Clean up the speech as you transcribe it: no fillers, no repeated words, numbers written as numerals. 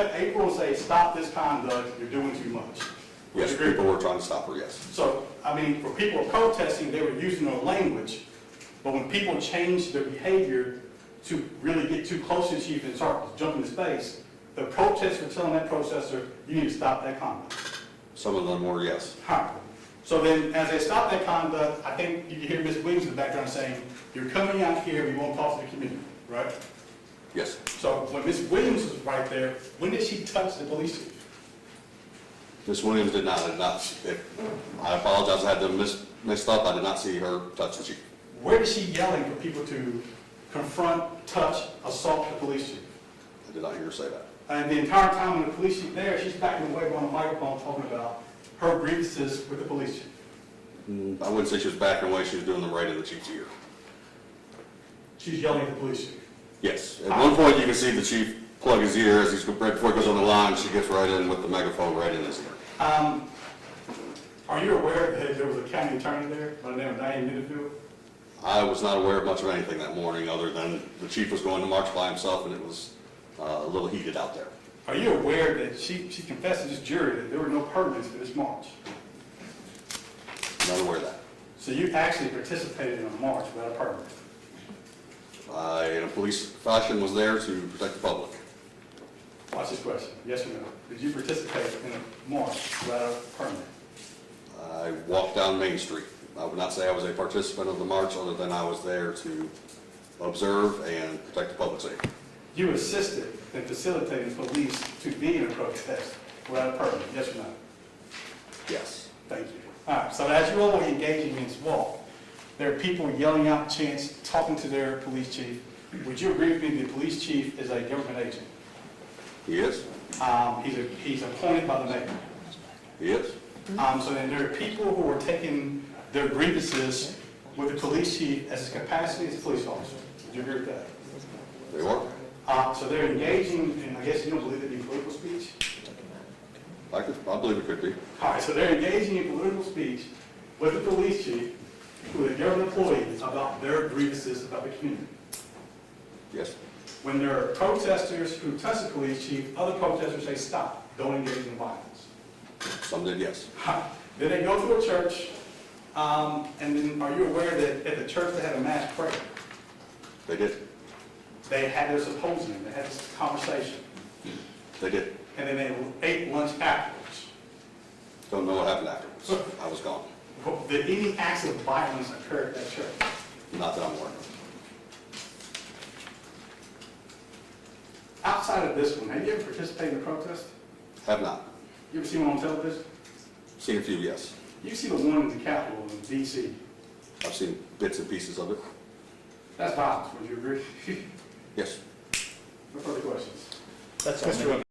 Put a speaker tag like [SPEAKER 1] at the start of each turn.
[SPEAKER 1] April and say, stop this conduct, you're doing too much?
[SPEAKER 2] Yes, people were trying to stop her, yes.
[SPEAKER 1] So, I mean, for people protesting, they were using their language, but when people changed their behavior to really get too close to the chief and start jumping his face, the protesters were telling that protester, you need to stop that conduct.
[SPEAKER 2] Some of them were, yes.
[SPEAKER 1] Huh. So then, as they stopped that conduct, I think you can hear Ms. Williams in the background saying, you're coming out here, we won't talk to the community, right?
[SPEAKER 2] Yes.
[SPEAKER 1] So when Ms. Williams was right there, when did she touch the police chief?
[SPEAKER 2] Ms. Williams did not, I apologize, I had them mixed up. I did not see her touch the chief.
[SPEAKER 1] Where is she yelling for people to confront, touch, assault the police chief?
[SPEAKER 2] I did not hear her say that.
[SPEAKER 1] And the entire time when the police chief there, she's backing away on the microphone talking about her grievances with the police chief.
[SPEAKER 2] I wouldn't say she was backing away, she was doing them right in the chief's ear.
[SPEAKER 1] She's yelling at the police chief.
[SPEAKER 2] Yes. At one point, you can see the chief plug his ear as he's, right before he goes on the line, she gets right in with the megaphone right in his ear.
[SPEAKER 1] Are you aware that there was a county attorney there by the name of Diane Middlefield?
[SPEAKER 2] I was not aware of much of anything that morning other than the chief was going to march by himself and it was a little heated out there.
[SPEAKER 1] Are you aware that she confessed to this jury that there were no permits for this march?
[SPEAKER 2] Not aware of that.
[SPEAKER 1] So you actually participated in a march without a permit?
[SPEAKER 2] In a police fashion was there to protect the public.
[SPEAKER 1] Watch this question, yes or no? Did you participate in a march without a permit?
[SPEAKER 2] I walked down Main Street. I would not say I was a participant of the march other than I was there to observe and protect the public safety.
[SPEAKER 1] You assisted in facilitating police to be in a protest without a permit, yes or no?
[SPEAKER 2] Yes.
[SPEAKER 1] Thank you. All right, so as you all were engaging in this walk, there are people yelling out chants, talking to their police chief. Would you agree with me the police chief is a government agent?
[SPEAKER 2] He is?
[SPEAKER 1] He's appointed by the mayor.
[SPEAKER 2] He is?
[SPEAKER 1] So then there are people who are taking their grievances with the police chief as his capacity as a police officer. Would you agree with that?
[SPEAKER 2] They were?
[SPEAKER 1] So they're engaging, and I guess you don't believe it to be political speech?
[SPEAKER 2] I believe it could be.
[SPEAKER 1] All right, so they're engaging in political speech with the police chief, with a government employee, about their grievances about the community.
[SPEAKER 2] Yes.
[SPEAKER 1] When there are protesters who touch the police chief, other protesters say, stop, don't engage in violence.
[SPEAKER 2] Some did, yes.
[SPEAKER 1] Then they go to a church, and then are you aware that at the church they had a mass prayer?
[SPEAKER 2] They did.
[SPEAKER 1] They had their symposium, they had this conversation,
[SPEAKER 2] They did.
[SPEAKER 1] and then they ate lunch afterwards.
[SPEAKER 2] Don't know what happened afterwards. I was gone.
[SPEAKER 1] Did any acts of violence occur at that church?
[SPEAKER 2] Not that I'm aware of.
[SPEAKER 1] Outside of this one, have you ever participated in a protest?
[SPEAKER 2] Have not.
[SPEAKER 1] You ever seen one on television?
[SPEAKER 2] Seen a few, yes.
[SPEAKER 1] You see the one in the Capitol in D.C.
[SPEAKER 2] I've seen bits and pieces of it.
[SPEAKER 1] That's violence, would you agree?
[SPEAKER 2] Yes.
[SPEAKER 1] No further questions?
[SPEAKER 3] That's Mr.